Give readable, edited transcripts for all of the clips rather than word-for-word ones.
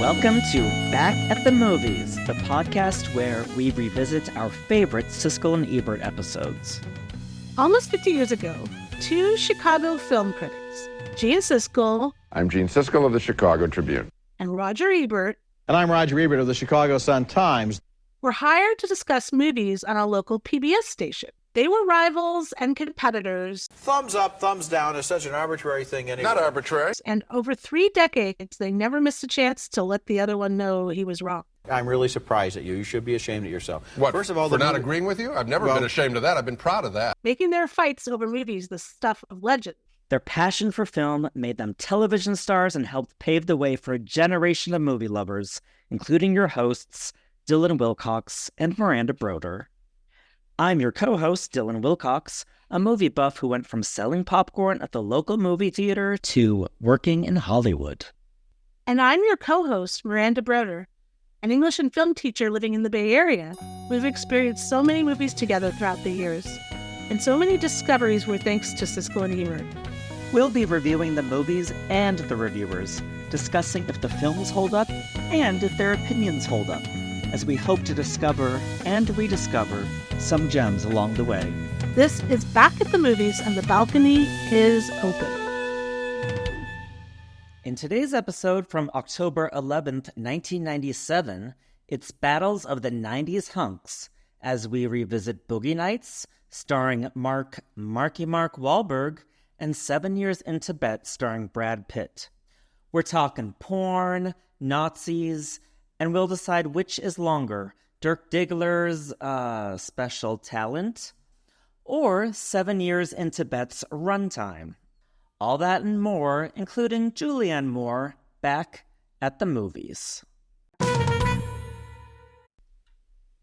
Welcome to Back at the Movies, the podcast where we revisit our favorite Siskel and Ebert episodes. Almost 50 years ago, two Chicago film critics, Gene Siskel. I'm Gene Siskel of the Chicago Tribune. And Roger Ebert. And I'm Roger Ebert of the Chicago Sun-Times. Were hired to discuss movies on a local PBS station. They were rivals and competitors. Thumbs up, thumbs down is such an arbitrary thing anyway. Not arbitrary. And over 3 decades, they never missed a chance to let the other one know he was wrong. I'm really surprised at you. You should be ashamed of yourself. What, First of all, for not agreeing with you? I've never been ashamed of that. I've been proud of that. Making their fights over movies the stuff of legend. Their passion for film made them television stars and helped pave the way for a generation of movie lovers, including your hosts, Dylan Wilcox and Miranda Broder. I'm your co-host, Dylan Wilcox, a movie buff who went from selling popcorn at the local movie theater to working in Hollywood. And I'm your co-host, Miranda Broder, an English and film teacher living in the Bay Area. We've experienced so many movies together throughout the years, and so many discoveries were thanks to Siskel and Ebert. We'll be reviewing the movies and the reviewers, discussing if the films hold up and if their opinions hold up, as we hope to discover and rediscover some gems along the way. This is Back at the Movies, and the balcony is open. In today's episode from October 11th, 1997, it's Battles of the 90s Hunks, as we revisit Boogie Nights, starring Marky Mark Wahlberg, and 7 Years in Tibet, starring Brad Pitt. We're talking porn, Nazis, and we'll decide which is longer, Dirk Diggler's special talent, or 7 Years in Tibet's runtime. All that and more, including Julianne Moore, back at the movies.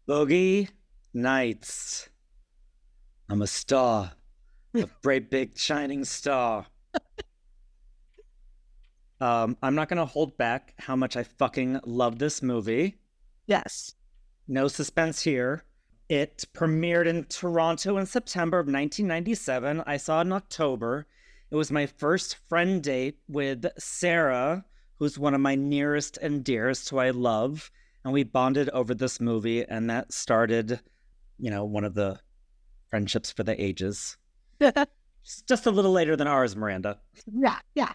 Boogie Nights. I'm a star. A great big shining star. I'm not going to hold back how much I fucking love this movie. Yes. No suspense here. It premiered in Toronto in September of 1997. I saw it in October. It was my first friend date with Sarah, who's one of my nearest and dearest, who I love. And we bonded over this movie, and that started, one of the friendships for the ages. Just a little later than ours, Miranda. Yeah.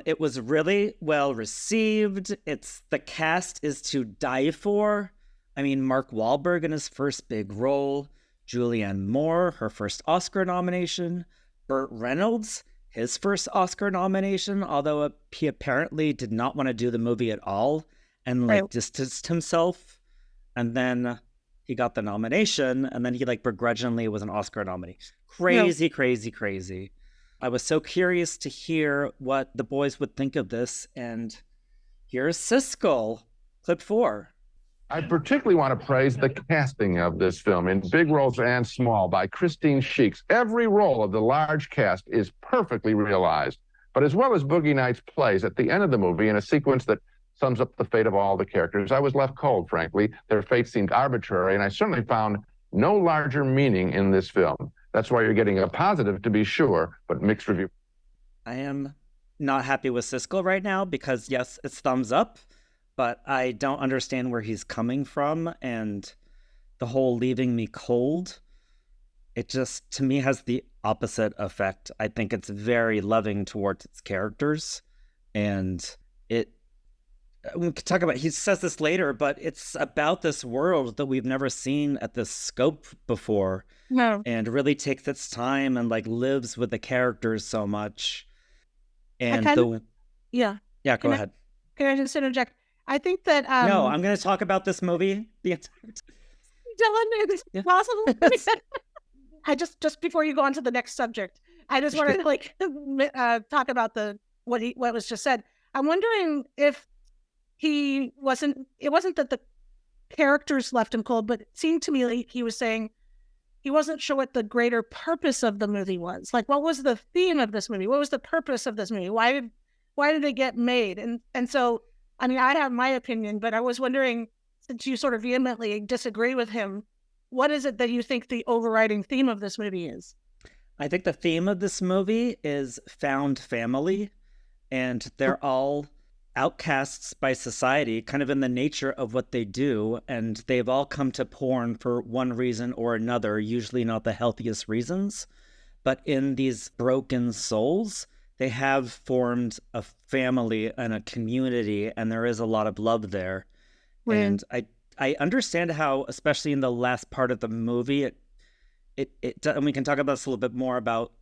It was really well received. The cast is to die for. I mean, Mark Wahlberg in his first big role, Julianne Moore, her first Oscar nomination, Burt Reynolds, his first Oscar nomination, although he apparently did not want to do the movie at all and distanced himself. And then he got the nomination, and then he begrudgingly was an Oscar nominee. Crazy. I was so curious to hear what the boys would think of this, and here's Siskel, clip 4. I particularly want to praise the casting of this film in big roles and small by Christine Sheeks. Every role of the large cast is perfectly realized. But as well as Boogie Nights plays at the end of the movie in a sequence that sums up the fate of all the characters, I was left cold, frankly. Their fate seemed arbitrary, and I certainly found no larger meaning in this film. That's why you're getting a positive, to be sure, but mixed review. I am not happy with Siskel right now because, yes, it's thumbs up, but I don't understand where he's coming from, and the whole leaving me cold, it just, to me, has the opposite effect. I think it's very loving towards its characters, and we could talk about, he says this later, but it's about this world that we've never seen at this scope before. No. And really takes its time and lives with the characters so much. And Yeah, go ahead. Can I just interject? I think that no, I'm going to talk about this movie the entire time. Dylan, is it possible? I just before you go on to the next subject, I just want to talk about what was just said. I'm wondering if it wasn't that the characters left him cold, but it seemed to me like he was saying he wasn't sure what the greater purpose of the movie was. What was the theme of this movie? What was the purpose of this movie? Why did it get made? And so, I mean, I have my opinion, but I was wondering, since you sort of vehemently disagree with him, what is it that you think the overriding theme of this movie is? I think the theme of this movie is found family, and they're all outcasts by society, kind of in the nature of what they do, and they've all come to porn for one reason or another, usually not the healthiest reasons. But in these broken souls, they have formed a family and a community, and there is a lot of love there. Right. And I understand how, especially in the last part of the movie, and we can talk about this a little bit more about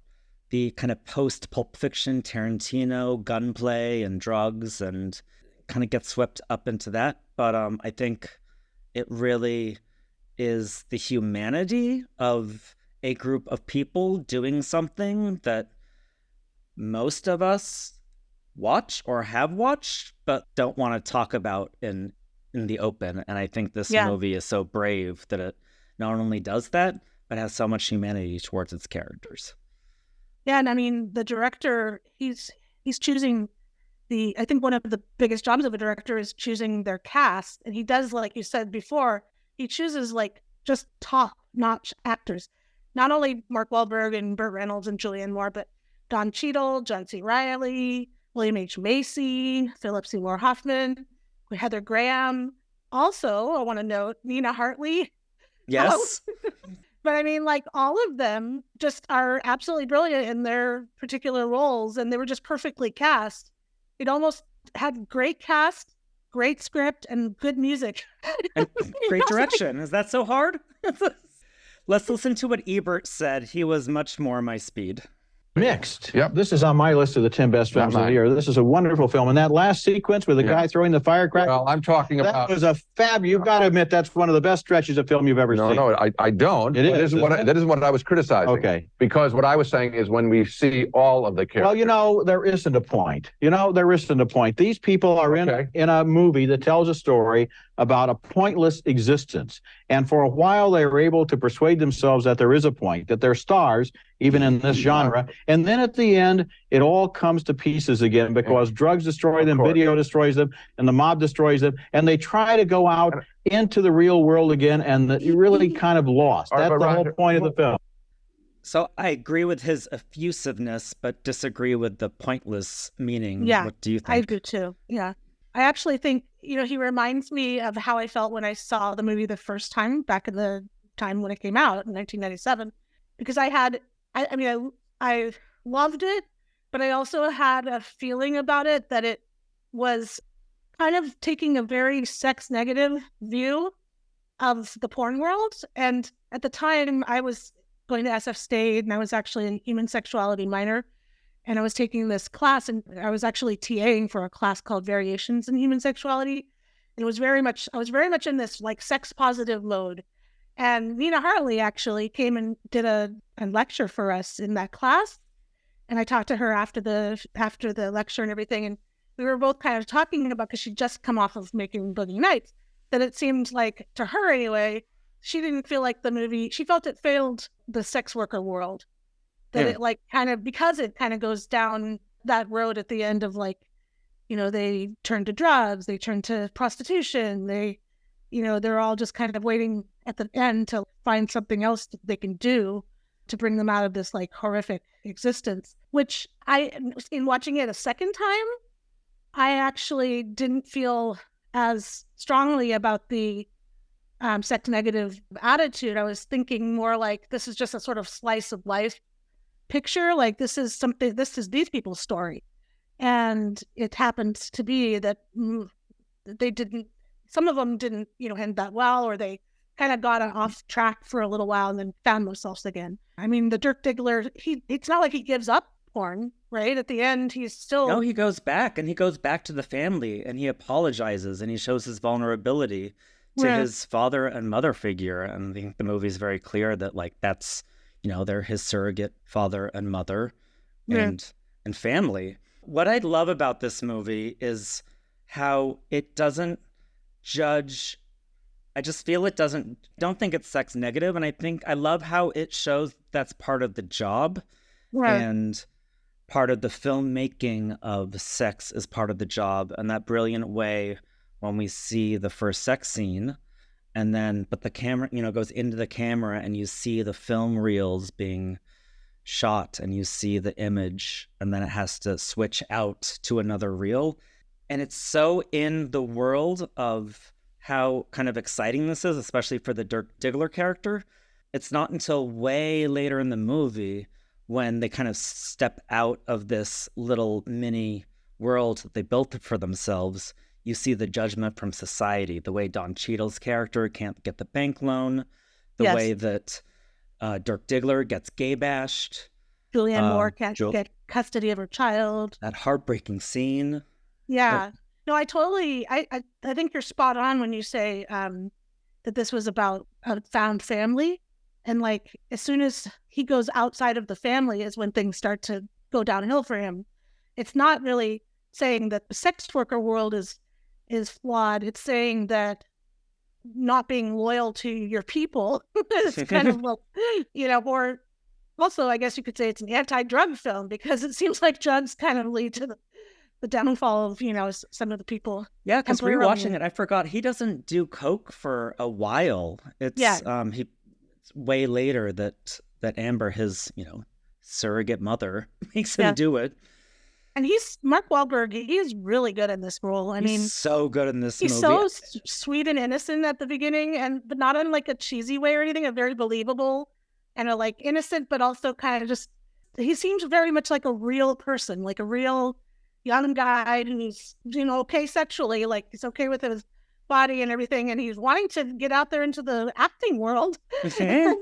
the kind of post-Pulp Fiction Tarantino gunplay and drugs, and kind of get swept up into that. But I think it really is the humanity of a group of people doing something that most of us watch or have watched, but don't want to talk about in the open. And I think this movie is so brave that it not only does that, but has so much humanity towards its characters. Yeah, and I mean, the director, he's choosing I think one of the biggest jobs of a director is choosing their cast. And he does, like you said before, he chooses like just top-notch actors. Not only Mark Wahlberg and Burt Reynolds and Julianne Moore, but Don Cheadle, John C. Reilly, William H. Macy, Philip Seymour Hoffman, Heather Graham. Also, I want to note Nina Hartley. Yes. But I mean, like, all of them just are absolutely brilliant in their particular roles, and they were just perfectly cast. It almost had great cast, great script, and good music. And great direction. Is that so hard? Let's listen to what Ebert said. He was much more my speed. Mixed. Yep. This is on my list of the 10 best films of the year. This is a wonderful film. And that last sequence with the guy throwing the firecracker. Well, I'm talking about. That was a fab. You've got to admit that's one of the best stretches of film you've ever seen. No, I don't. It is. That is what I was criticizing. Okay. Because what I was saying is when we see all of the characters. Well, there isn't a point. There isn't a point. These people are in a movie that tells a story about a pointless existence. And for a while, they were able to persuade themselves that there is a point, that they're stars, even in this genre. And then at the end, it all comes to pieces again because drugs destroy them, video destroys them, and the mob destroys them. And they try to go out into the real world again, and you're really kind of lost. That's the whole point of the film. So I agree with his effusiveness, but disagree with the pointless meaning. Yeah, what do you think? I do too. Yeah. I actually think, he reminds me of how I felt when I saw the movie the first time, back in the time when it came out in 1997, because I loved it, but I also had a feeling about it that it was kind of taking a very sex negative view of the porn world. And at the time I was going to SF State, and I was actually a human sexuality minor. And I was taking this class, and I was actually TAing for a class called Variations in Human Sexuality. And I was very much in this like sex positive mode. And Nina Hartley actually came and did a lecture for us in that class. And I talked to her after the lecture and everything. And we were both kind of talking about, because she'd just come off of making Boogie Nights, that it seemed like, to her anyway, she didn't feel like the movie, she felt it failed the sex worker world. That it because it kind of goes down that road at the end of they turn to drugs, they turn to prostitution, they're all just kind of waiting at the end to find something else that they can do to bring them out of this like horrific existence, which in watching it a second time, I actually didn't feel as strongly about the sex negative attitude. I was thinking more like, this is just a sort of slice of life picture, like this is these people's story. And it happened to be that some of them didn't end that well, or they kind of got off track for a little while and then found themselves again. I mean, the Dirk Diggler, it's not like he gives up porn, right? At the end, he's still... No, he goes back, and he goes back to the family, and he apologizes, and he shows his vulnerability to his father and mother figure. And I think the movie's very clear that that's, they're his surrogate father and mother and family. What I love about this movie is how it doesn't judge. I just feel don't think it's sex negative. And I love how it shows that's part of the job. Right. And part of the filmmaking of sex is part of the job. And that brilliant way when we see the first sex scene, but the camera, goes into the camera, and you see the film reels being shot, and you see the image, and then it has to switch out to another reel. And it's so in the world of how kind of exciting this is, especially for the Dirk Diggler character. It's not until way later in the movie when they kind of step out of this little mini world that they built for themselves. You see the judgment from society, the way Don Cheadle's character can't get the bank loan, the way that Dirk Diggler gets gay bashed. Julianne Moore can't get custody of her child. That heartbreaking scene. Yeah. No, I think you're spot on when you say that this was about a found family. And like, as soon as he goes outside of the family is when things start to go downhill for him. It's not really saying that the sex worker world is flawed. It's saying that not being loyal to your people is kind of, or also, I guess you could say it's an anti-drug film because it seems like drugs kind of lead to the downfall of, some of the people. Yeah, because rewatching it, I forgot he doesn't do coke for a while. It's it's way later that Amber, his surrogate mother, makes him do it. And Mark Wahlberg. He's really good in this role. He's so good in this movie. He's so sweet and innocent at the beginning, but not in like a cheesy way or anything. A very believable and a like innocent, but also kind of just. He seems very much like a real person, like a real young guy who's okay sexually, like he's okay with his body and everything, and he's wanting to get out there into the acting world. I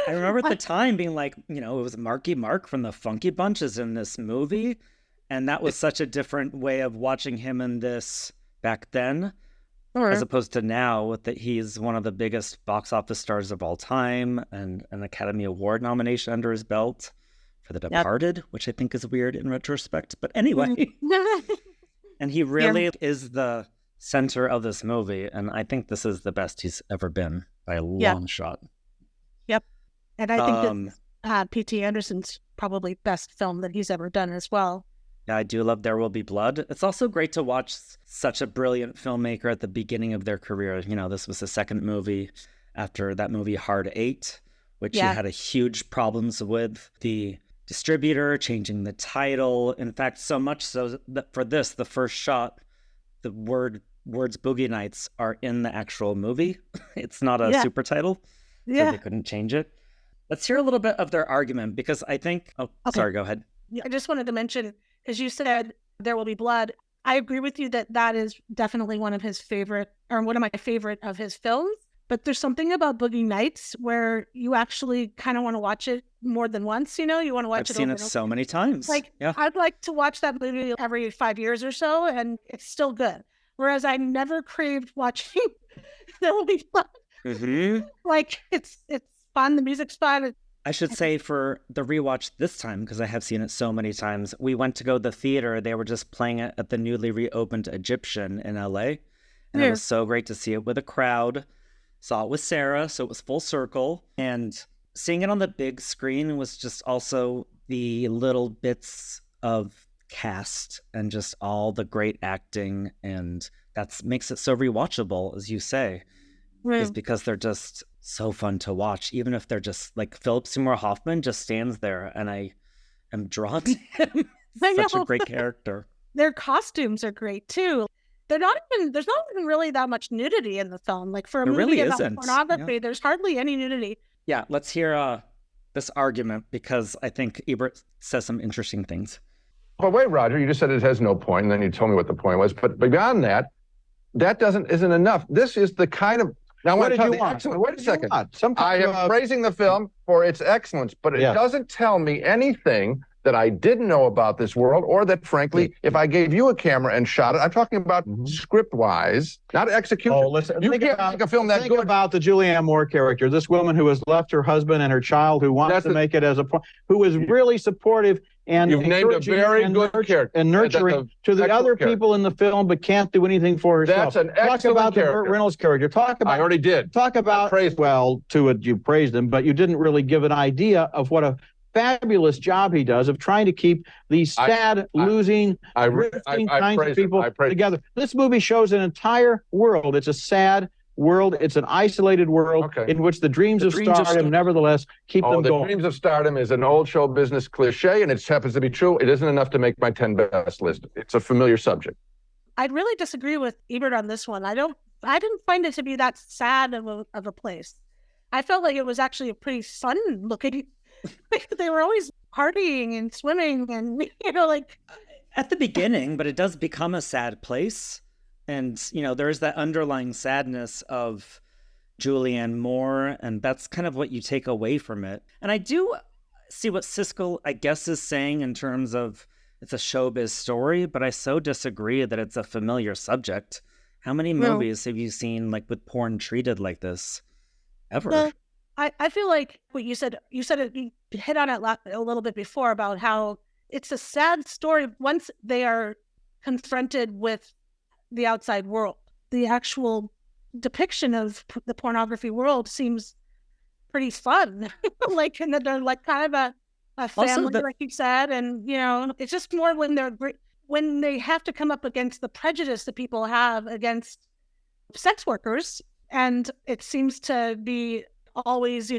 remember at the time being like, it was Marky Mark from the Funky Bunch is in this movie. And that was such a different way of watching him in this back then, as opposed to now, that he's one of the biggest box office stars of all time and an Academy Award nomination under his belt for The Departed, which I think is weird in retrospect. But anyway, and he really is the center of this movie. And I think this is the best he's ever been by a long shot. Yep. And I think that P.T. Anderson's probably best film that he's ever done as well. Yeah, I do love There Will Be Blood. It's also great to watch such a brilliant filmmaker at the beginning of their career. This was the second movie after that movie Hard Eight, which he had a huge problems with the distributor changing the title. In fact, so much so that for this, the first shot, the words Boogie Nights are in the actual movie. It's not a super title, so they couldn't change it. Let's hear a little bit of their argument because I think... Sorry, go ahead. I just wanted to mention... Because you said There Will Be Blood. I agree with you that is definitely one of my favorite of his films. But there's something about Boogie Nights where you actually kind of want to watch it more than once. You want to watch it. I've seen it so many times. I'd like to watch that movie every 5 years or so, and it's still good. Whereas I never craved watching There Will Be Blood. Mm-hmm. It's fun. The music's fun. I should say for the rewatch this time, because I have seen it so many times, we went to go to the theater. They were just playing it at the newly reopened Egyptian in LA. And it was so great to see it with a crowd. Saw it with Sarah, so it was full circle. And seeing it on the big screen was just also the little bits of cast and just all the great acting. And that makes it so rewatchable, as you say, is because they're just so fun to watch, even if they're just like Philip Seymour Hoffman just stands there and I am drawn to him. Such a great character. Their costumes are great too. There's not even really that much nudity in the film. Like for a movie about pornography, there's hardly any nudity. Yeah, let's hear this argument because I think Ebert says some interesting things. Well, wait, Roger, you just said it has no point, and then you told me what the point was. But beyond that, isn't enough. This is the kind of... Now, what did you want? Wait a second. I am praising the film for its excellence, but it doesn't tell me anything that I didn't know about this world, or that, frankly, if I gave you a camera and shot it, I'm talking about script-wise, not execution. Oh, listen, you can't make a film that think good. About the Julianne Moore character, this woman who has left her husband and her child, who wants to make it as a point, who is really supportive and you've named a very good character and nurturing to the other people in the film, but can't do anything for herself. That's an excellent Talk about character. the Burt Reynolds character. Talk about. I already did. Talk about. You praised him, but you didn't really give an idea of what a fabulous job he does of trying to keep these sad, losing, drifting kinds of people together. This movie shows an entire world. It's a sad world. It's an isolated world in which the dreams of stardom nevertheless keep them going. The dreams of stardom is an old show business cliche, and it happens to be true. It isn't enough to make my 10 best list. It's a familiar subject. I'd really disagree with Ebert on this one. I didn't find it to be that sad of a place. I felt like it was actually a pretty fun looking. They were always partying and swimming and, like. At the beginning, but it does become a sad place. And, there's that underlying sadness of Julianne Moore, and that's kind of what you take away from it. And I do see what Siskel, I guess, is saying in terms of it's a showbiz story, but I so disagree that it's a familiar subject. How many movies have you seen like with porn treated like this ever? Well, I feel like what you said it, you hit on it a little bit before about how it's a sad story once they are confronted with the outside world. The actual depiction of the pornography world seems pretty fun. And that they're like kind of a family, like you said. And, it's just more when they have to come up against the prejudice that people have against sex workers. And it seems to be always,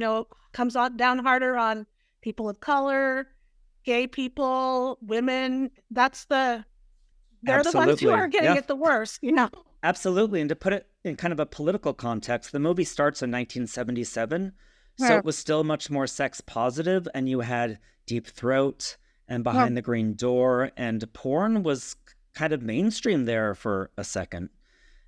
comes down harder on people of color, gay people, women. They're the ones who are getting it the worst, Absolutely. And to put it in kind of a political context, the movie starts in 1977. So it was still much more sex positive, and you had Deep Throat and Behind the Green Door, and porn was kind of mainstream there for a second.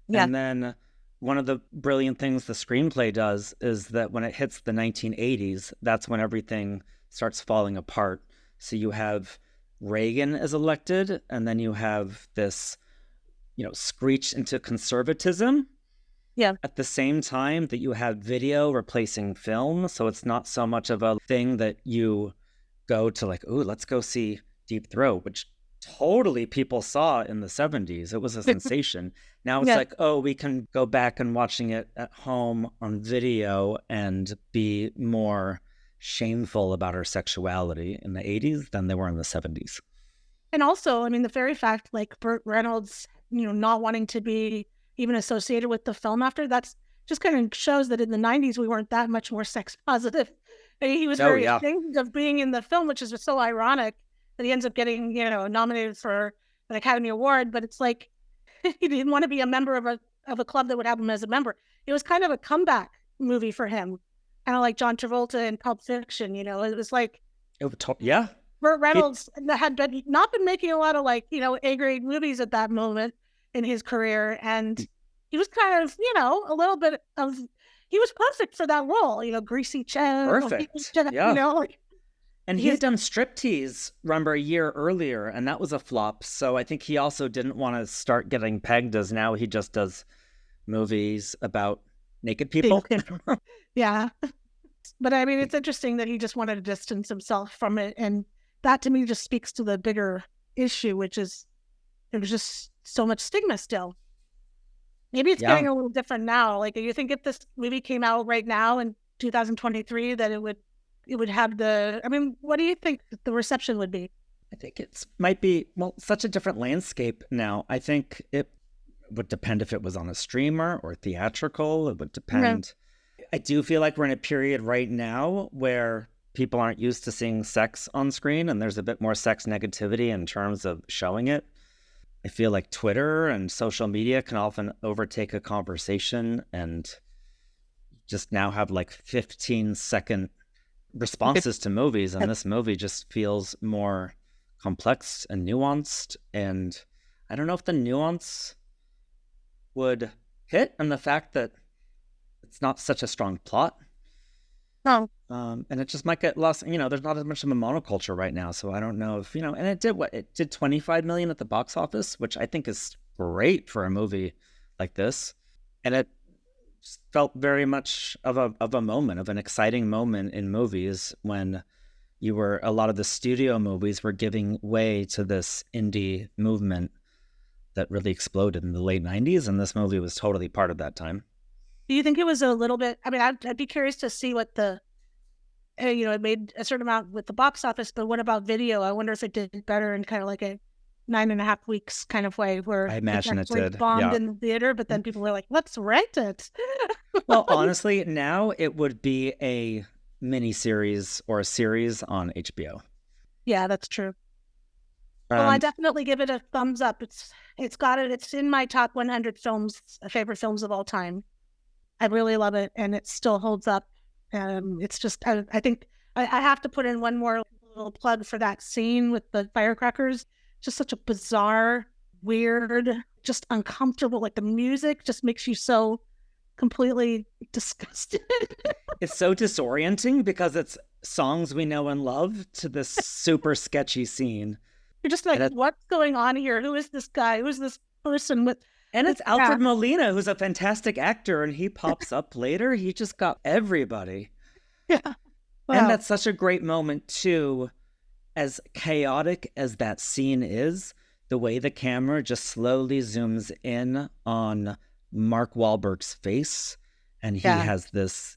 Yeah. And then one of the brilliant things the screenplay does is that when it hits the 1980s, that's when everything starts falling apart. So you have Reagan is elected, and then you have this, screech into conservatism. Yeah. At the same time that you have video replacing film. So it's not so much of a thing that you go to like, ooh, let's go see Deep Throat, which totally people saw in the 70s. It was a sensation. Now it's like, oh, we can go back and watching it at home on video and be more shameful about our sexuality in the 80s than they were in the 70s. And also, the very fact, like Burt Reynolds, not wanting to be even associated with the film after, that's just kind of shows that in the 90s, we weren't that much more sex positive. He was very ashamed of being in the film, which is so ironic that he ends up getting, nominated for an Academy Award. But it's like, he didn't want to be a member of a club that would have him as a member. It was kind of a comeback movie for him. Kind of like John Travolta in Pulp Fiction, it was like... Burt Reynolds had not been making a lot of A-grade movies at that moment in his career, and he was kind of, a little bit of... He was perfect for that role, greasy chin. Perfect, and he had done Striptease, remember, a year earlier, and that was a flop, so I think he also didn't want to start getting pegged as now he just does movies about naked people. Yeah. But it's interesting that he just wanted to distance himself from it. And that to me just speaks to the bigger issue, which is there's just so much stigma still. Maybe it's getting a little different now. Like, do you think if this movie came out right now in 2023 that it would have what do you think the reception would be? I think it might be, such a different landscape now. I think it would depend if it was on a streamer or theatrical. It would depend. I do feel like we're in a period right now where people aren't used to seeing sex on screen, and there's a bit more sex negativity in terms of showing it. I feel like Twitter and social media can often overtake a conversation and just now have 15-second responses to movies, and this movie just feels more complex and nuanced, and I don't know if the nuance would hit, and the fact that it's not such a strong plot. No. And it just might get lost. There's not as much of a monoculture right now, so I don't know if, and it did it did $25 million at the box office, which I think is great for a movie like this. And it felt very much of a moment, of an exciting moment in movies when a lot of the studio movies were giving way to this indie movement that really exploded in the late 90s, and this movie was totally part of that time. Do you think it was a little bit... I'd be curious to see what it made a certain amount with the box office, but what about video? I wonder if it did better in kind of like a 9.5 weeks kind of way, where I imagine it did. Bombed in the theater, but then people were like, let's rent it. Well, honestly, now it would be a mini series or a series on HBO. Yeah, that's true. Well, I definitely give it a thumbs up. It's in my top 100 favorite films of all time. I really love it, and it still holds up. It's just, I think I have to put in one more little plug for that scene with the firecrackers. Just such a bizarre, weird, just uncomfortable. Like the music just makes you so completely disgusted. It's so disorienting because it's songs we know and love to this super sketchy scene. You're just like, what's going on here? Who is this guy? Who is this person with? And it's Alfred Molina, who's a fantastic actor, and he pops up later. He just got everybody. Yeah. Wow. And that's such a great moment, too. As chaotic as that scene is, the way the camera just slowly zooms in on Mark Wahlberg's face, and he has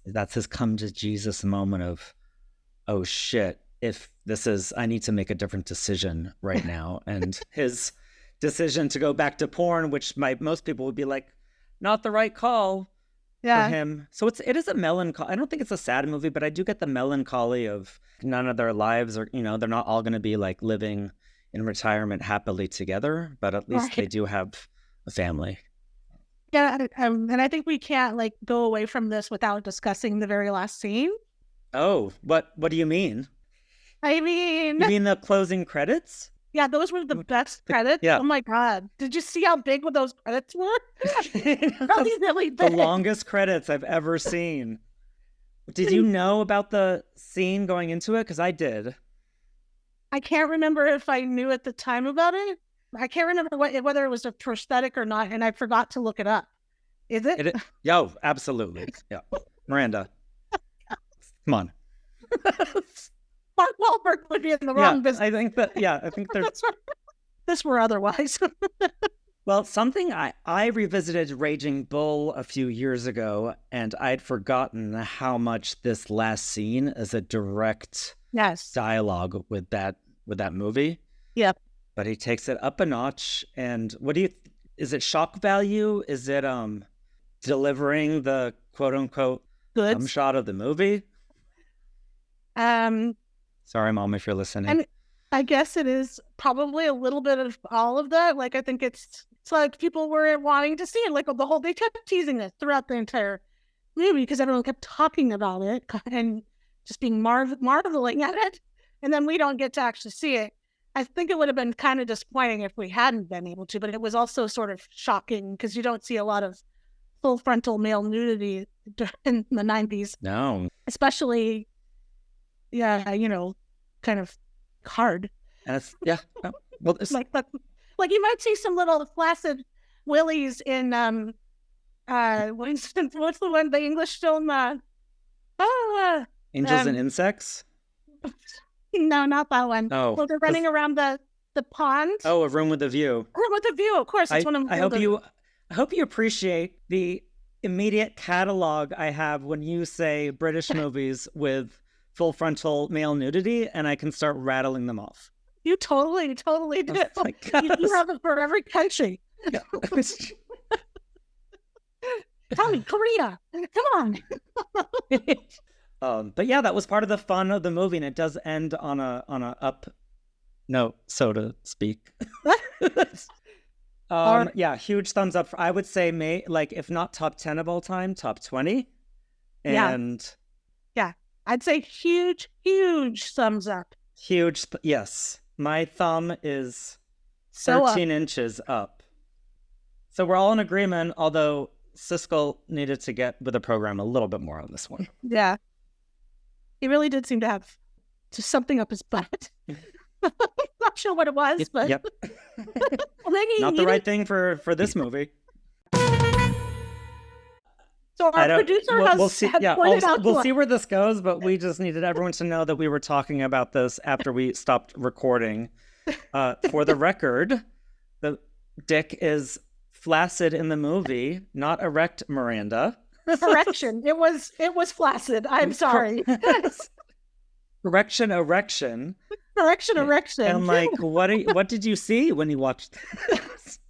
that's his come to Jesus moment of, oh shit, if this is, I need to make a different decision right now. And his decision to go back to porn, which most people would be like, not the right call for him. So it is a melancholy. I don't think it's a sad movie, but I do get the melancholy of none of their lives are, they're not all going to be like living in retirement happily together, but at least they do have a family. Yeah, and I think we can't like go away from this without discussing the very last scene. Oh, what do you mean? I mean... You mean the closing credits? Yeah, those were the best credits. Yeah. Oh my God. Did you see how big those credits were? Really big. The longest credits I've ever seen. Did you know about the scene going into it? Because I did. I can't remember if I knew at the time about it. I can't remember whether it was a prosthetic or not, and I forgot to look it up. Is it? Yo, absolutely. Yeah. Miranda. Come on. Mark Wahlberg would be in the wrong business. I think there's... This were otherwise. Well, something I revisited Raging Bull a few years ago, and I'd forgotten how much this last scene is a direct dialogue with that movie. Yep. But he takes it up a notch. And is it shock value? Is it delivering the quote unquote thumb shot of the movie? Sorry, Mom, if you're listening. I guess it is probably a little bit of all of that. Like, I think it's like people were wanting to see it. Like, they kept teasing it throughout the entire movie because everyone kept talking about it and just being marveling at it. And then we don't get to actually see it. I think it would have been kind of disappointing if we hadn't been able to, but it was also sort of shocking because you don't see a lot of full frontal male nudity in the 90s. No. Especially, kind of hard. And it's, well, it's like you might see some little flaccid willies in what's the one, the English film? Angels and Insects? No, not that one. Oh, well, they're running around the pond. Oh, A Room with a View. A Room with a View, of course. It's one of I hope you appreciate the immediate catalog I have when you say British movies with full frontal male nudity, and I can start rattling them off. You totally do. You have it for every country. Yeah. Tell me, Korea. Come on. But yeah, that was part of the fun of the movie, and it does end on a up note, so to speak. Yeah, huge thumbs up. I would say, if not top 10 of all time, top 20. And yeah, I'd say huge thumbs up. Huge, yes. My thumb is 13 inches up. So we're all in agreement, although Siskel needed to get with the program a little bit more on this one. Yeah. He really did seem to have just something up his butt. Not sure what it was, but... Yep. Not the right thing for this movie. So our producer we'll see where this goes, but we just needed everyone to know that we were talking about this after we stopped recording. For the record, the dick is flaccid in the movie, not erect, Miranda. Correction. It was flaccid. I'm sorry. Correction, erection. Correction, erection. And what did you see when you watched this?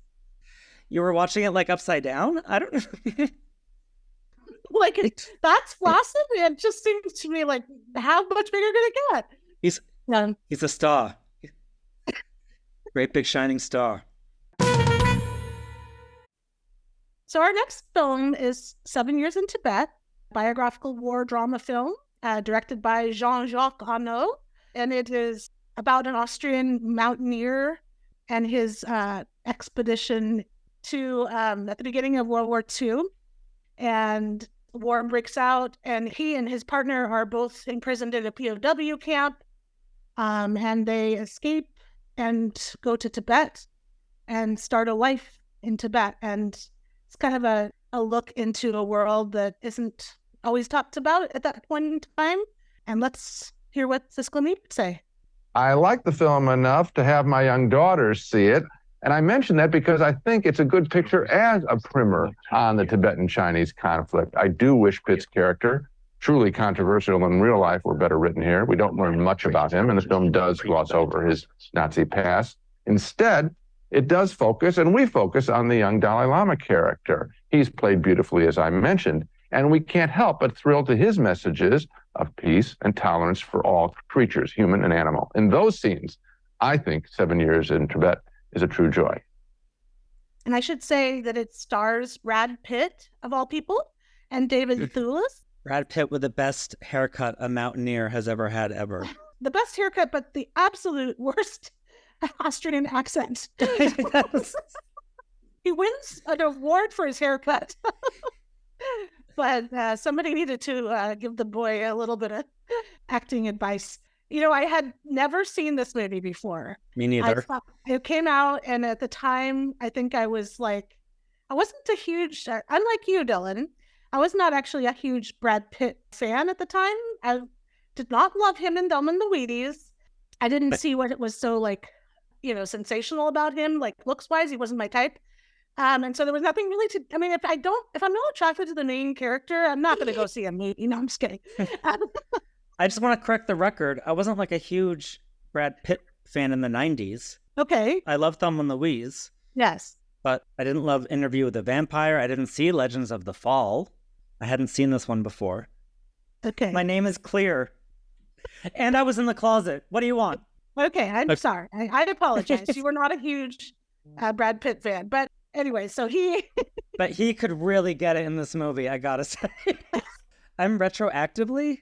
You were watching it upside down? I don't know. That's flaccid? It just seems to me like, how much bigger could it get? He's a star. Great big shining star. So our next film is 7 Years in Tibet, biographical war drama film, directed by Jean-Jacques Arnaud. And it is about an Austrian mountaineer and his expedition to at the beginning of World War II. And war breaks out, and he and his partner are both imprisoned in a POW camp. And they escape and go to Tibet and start a life in Tibet. And it's kind of a look into a world that isn't always talked about at that point in time. And let's hear what Siskel and me say. I like the film enough to have my young daughters see it. And I mention that because I think it's a good picture as a primer on the Tibetan-Chinese conflict. I do wish Pitt's character, truly controversial in real life, were better written here. We don't learn much about him, and the film does gloss over his Nazi past. Instead, it does focus, and we focus on the young Dalai Lama character. He's played beautifully, as I mentioned, and we can't help but thrill to his messages of peace and tolerance for all creatures, human and animal. In those scenes, I think 7 Years in Tibet is a true joy. And I should say that it stars Brad Pitt, of all people, and David Thewlis. Brad Pitt with the best haircut a mountaineer has ever had, ever. The best haircut, but the absolute worst Austrian accent. He wins an award for his haircut. But somebody needed to give the boy a little bit of acting advice. You know, I had never seen this movie before. Me neither. It came out, and at the time, I think I was like, I wasn't a huge, unlike you, Dylan, I was not actually a huge Brad Pitt fan at the time. I did not love him in Thelma and the Wheaties. I didn't see what it was so, like, you know, sensational about him, like looks-wise. He wasn't my type. And so there was nothing really to, I mean, if I'm not attracted to the main character, I'm not going to go see a movie. No, I'm just kidding. I just want to correct the record. I wasn't like a huge Brad Pitt fan in the 90s. Okay. I love Thelma and Louise. Yes. But I didn't love Interview with the Vampire. I didn't see Legends of the Fall. I hadn't seen this one before. Okay. My name is clear. And I was in the closet. What do you want? Okay, I'm sorry. I apologize. You were not a huge Brad Pitt fan. But anyway, so he... But he could really get it in this movie, I gotta say. I'm retroactively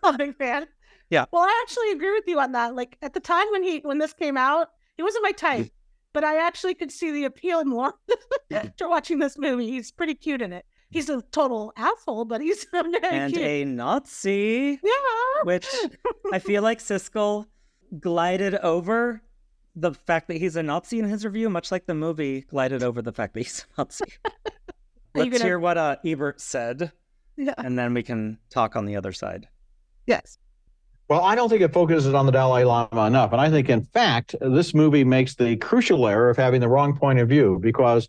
a big fan. Yeah. Well, I actually agree with you on that. Like, at the time when this came out, he wasn't my type. But I actually could see the appeal more after watching this movie. He's pretty cute in it. He's a total asshole, but he's very and cute. A Nazi. Yeah. Which I feel like Siskel glided over the fact that he's a Nazi in his review, much like the movie glided over the fact that he's a Nazi. Let's hear what Ebert said, and then we can talk on the other side. Yes. Well, I don't think it focuses on the Dalai Lama enough. And I think, in fact, this movie makes the crucial error of having the wrong point of view, because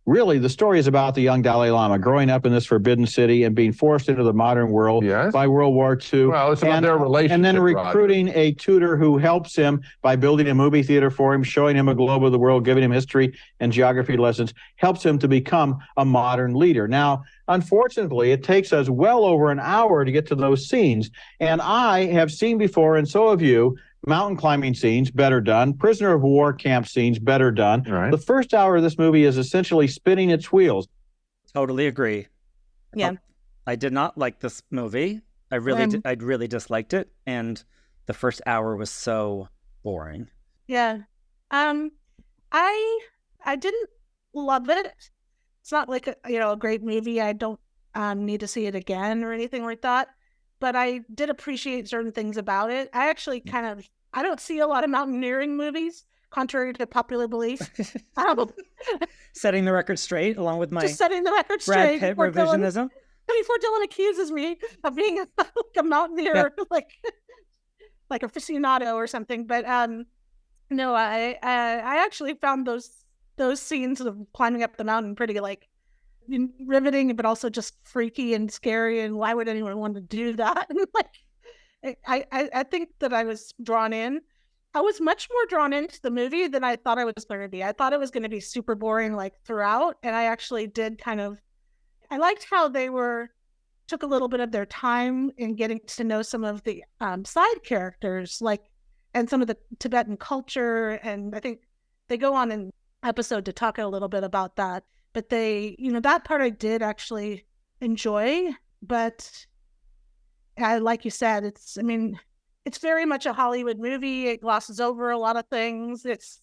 really the story is about the young Dalai Lama growing up in this forbidden city and being forced into the modern world by World War II. Well, it's about their relationship. And then recruiting a tutor who helps him by building a movie theater for him, showing him a globe of the world, giving him history and geography lessons, helps him to become a modern leader. Now, unfortunately, it takes us well over an hour to get to those scenes. And I have seen before, and so have you, mountain climbing scenes, better done. Prisoner of war camp scenes, better done. Right. The first hour of this movie is essentially spinning its wheels. Totally agree. Yeah. I did not like this movie. I really disliked it. And the first hour was so boring. Yeah. I didn't love it. It's not like a great movie. I don't need to see it again or anything like that. But I did appreciate certain things about it. I actually I don't see a lot of mountaineering movies, contrary to popular belief. Setting the record straight, along with my just setting the record Brad straight. Pitt revisionism. Before Dylan accuses me of being a mountaineer, like aficionado or something. But no, I actually found those scenes of climbing up the mountain pretty riveting, but also just freaky and scary. And why would anyone want to do that? And I think that I was drawn in. I was much more drawn into the movie than I thought I was going to be. I thought it was going to be super boring throughout, and I actually did I liked how they took a little bit of their time in getting to know some of the side characters. Like and some of the Tibetan culture. And I think they go on an episode to talk a little bit about that. But they, that part I did actually enjoy. But like you said, it's very much a Hollywood movie. It glosses over a lot of things. It's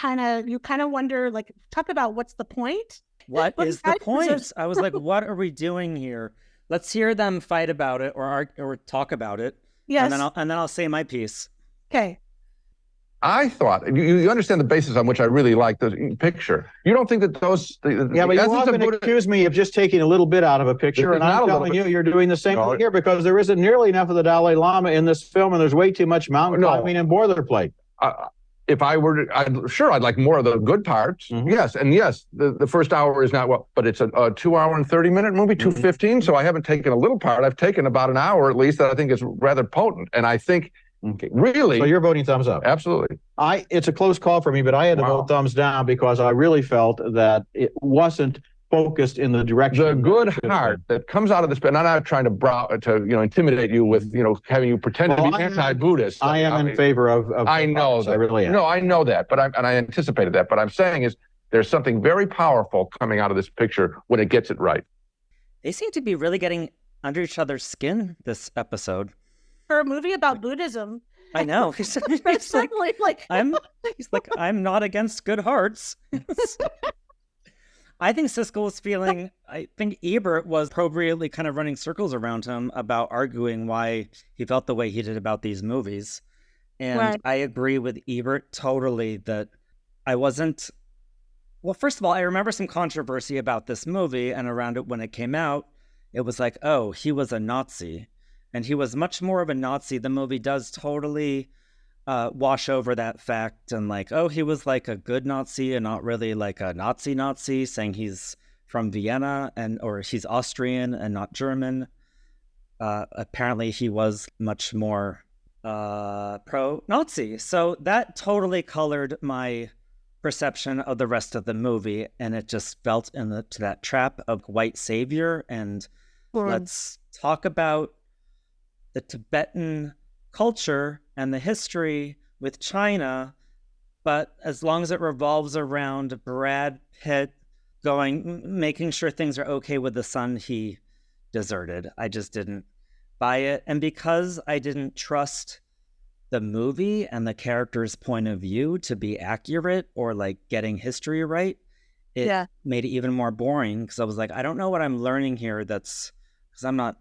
you kind of wonder, like, talk about what's the point? What is the point? I was like, what are we doing here? Let's hear them fight about it or talk about it. Yes. And then I'll say my piece. Okay. I thought, you understand the basis on which I really like the picture. You don't think that those... but you often accuse me of just taking a little bit out of a picture, and I'm telling you, you're doing the same thing here, because there isn't nearly enough of the Dalai Lama in this film, and there's way too much mountain climbing and boilerplate. If I were to, I'd like more of the good parts. Mm-hmm. Yes, and yes, the first hour is not but it's a 2 hour and 30-minute movie, 2:15, so I haven't taken a little part. I've taken about an hour at least that I think is rather potent, and I think... Okay. Really? So you're voting thumbs up? Absolutely. It's a close call for me, but I had to vote thumbs down because I really felt that it wasn't focused in the direction. The good heart that comes out of this, and I'm not trying to intimidate you with having you pretend to be anti-Buddhist. I am in favor of I know that. I really am. No, I know that, and I anticipated that. But I'm saying is there's something very powerful coming out of this picture when it gets it right. They seem to be really getting under each other's skin this episode. For a movie about Buddhism. I know. He's like, I'm not against good hearts. I think Siskel was feeling, I think Ebert was appropriately kind of running circles around him about arguing why he felt the way he did about these movies. And right. I agree with Ebert totally that I wasn't... Well, first of all, I remember some controversy about this movie, and around it when it came out, it was like, oh, he was a Nazi. And he was much more of a Nazi. The movie does totally wash over that fact and like, oh, he was like a good Nazi and not really like a Nazi, saying he's from Vienna or he's Austrian and not German. Apparently he was much more pro-Nazi. So that totally colored my perception of the rest of the movie, and it just felt to that trap of white savior. And let's talk about the Tibetan culture and the history with China, but as long as it revolves around Brad Pitt making sure things are okay with the son he deserted, I just didn't buy it. And because I didn't trust the movie and the character's point of view to be accurate or like getting history right, it made it even more boring, because I was like, I don't know what I'm learning here, because I'm not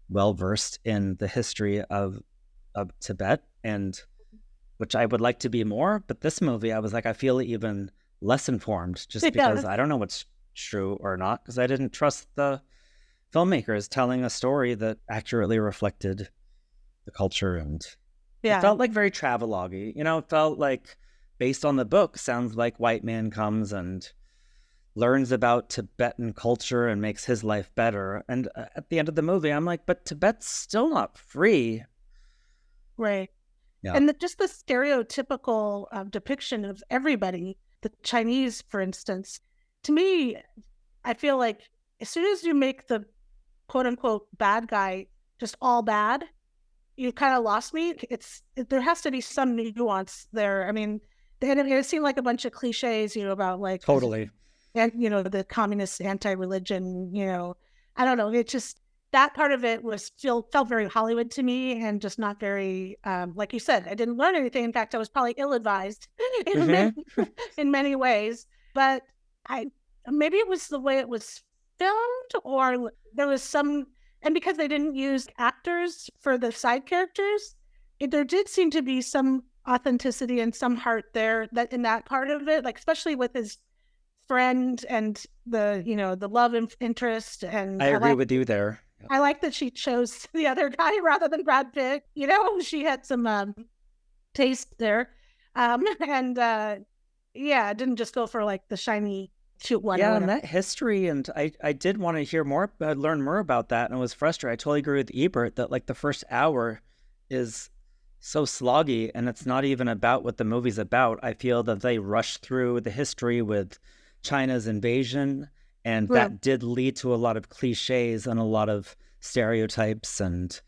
well-versed in the history of Tibet, and which I would like to be more. But this movie, I was like, I feel even less informed just because I don't know what's true or not, because I didn't trust the filmmakers telling a story that accurately reflected the culture. And it felt like very travelogue-y. It felt like based on the book, sounds like white man comes and learns about Tibetan culture and makes his life better. And at the end of the movie, I'm like, but Tibet's still not free. Right. Yeah. And just the stereotypical depiction of everybody, the Chinese, for instance, to me, I feel like as soon as you make the quote unquote bad guy just all bad, you kind of lost me. There has to be some nuance there. I mean, it seemed like a bunch of cliches, about like... Totally. And, the communist anti-religion, I don't know. It just, that part of it felt very Hollywood to me, and just not very, like you said, I didn't learn anything. In fact, I was probably ill-advised in many ways. But maybe it was the way it was filmed, or there was some, and because they didn't use actors for the side characters, there did seem to be some authenticity and some heart there that in that part of it, like especially with his friend and the love interest. And I agree with you there. I like that she chose the other guy rather than Brad Pitt. She had some taste there, and didn't just go for like the shiny shoot one. Yeah, and that history, and I did want to hear more, learn more about that, and I was frustrated. I totally agree with Ebert that like the first hour is so sloggy, and it's not even about what the movie's about. I feel that they rushed through the history with China's invasion, and that did lead to a lot of cliches and a lot of stereotypes, and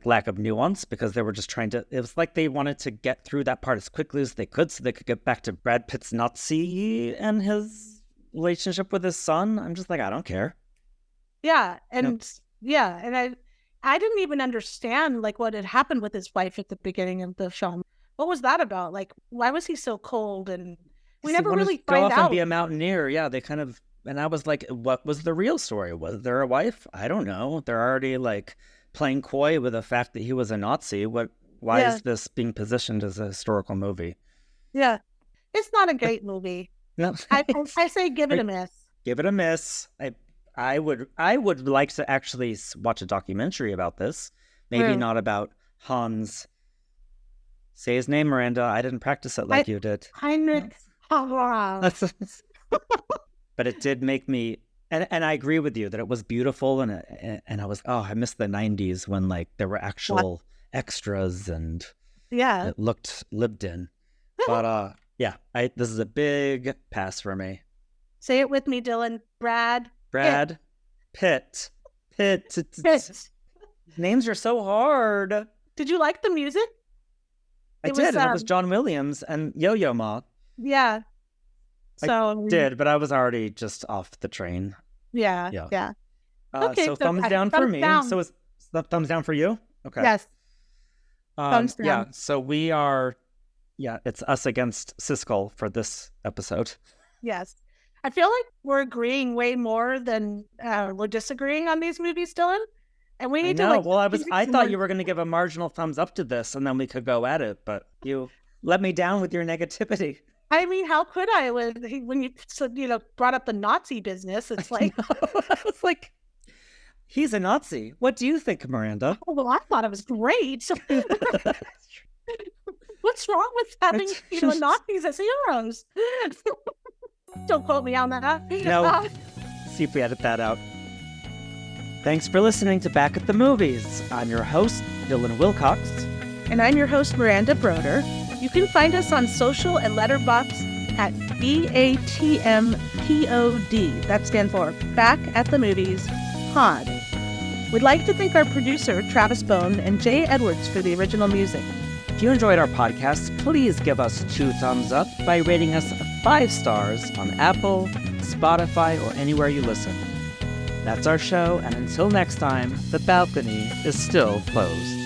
lack of nuance because they were just trying to, it was like they wanted to get through that part as quickly as they could so they could get back to Brad Pitt's Nazi and his relationship with his son. I'm just like, I don't care. Yeah. And and I didn't even understand like what had happened with his wife at the beginning of the film. What was that about? Like, why was he so cold? And we never really go find off out. And be a mountaineer. Yeah, they kind of, and I was like, what was the real story? Was there a wife? I don't know. They're already like playing coy with the fact that he was a Nazi. Why is this being positioned as a historical movie? Yeah, it's not a great movie. No, I say give it a miss. Give it a miss. I would like to actually watch a documentary about this. Maybe not about Hans. Say his name, Miranda. I didn't practice it like you did. Heinrich. But it did make me, and I agree with you that it was beautiful, and I was, I miss the 90s when like there were actual extras and it looked lived in. But this is a big pass for me. Say it with me, Dylan. Brad Pitt. Names are so hard. Did you like the music? It was John Williams and Yo-Yo Ma. Yeah. So I did, but I was already just off the train. Yeah. Okay, so thumbs down for me. Down. So is that thumbs down for you? Okay. Yes. Thumbs down. Yeah. So we are. Yeah, it's us against Siskel for this episode. Yes. I feel like we're agreeing way more than we're disagreeing on these movies, Dylan. And we need to like. Well, I thought you were going to give a marginal thumbs up to this, and then we could go at it. But you let me down with your negativity. I mean, how could I? When you brought up the Nazi business, it's like it's like he's a Nazi. What do you think, Miranda? Oh, well, I thought it was great. What's wrong with having Nazis as heroes? Don't quote me on that. No. See if we edit that out. Thanks for listening to Back at the Movies. I'm your host, Dylan Wilcox. And I'm your host, Miranda Broder. You can find us on social and Letterboxd at BATMPOD. That stands for Back at the Movies Pod. We'd like to thank our producer, Travis Bone, and Jay Edwards for the original music. If you enjoyed our podcast, please give us 2 thumbs up by rating us 5 stars on Apple, Spotify, or anywhere you listen. That's our show, and until next time, the balcony is still closed.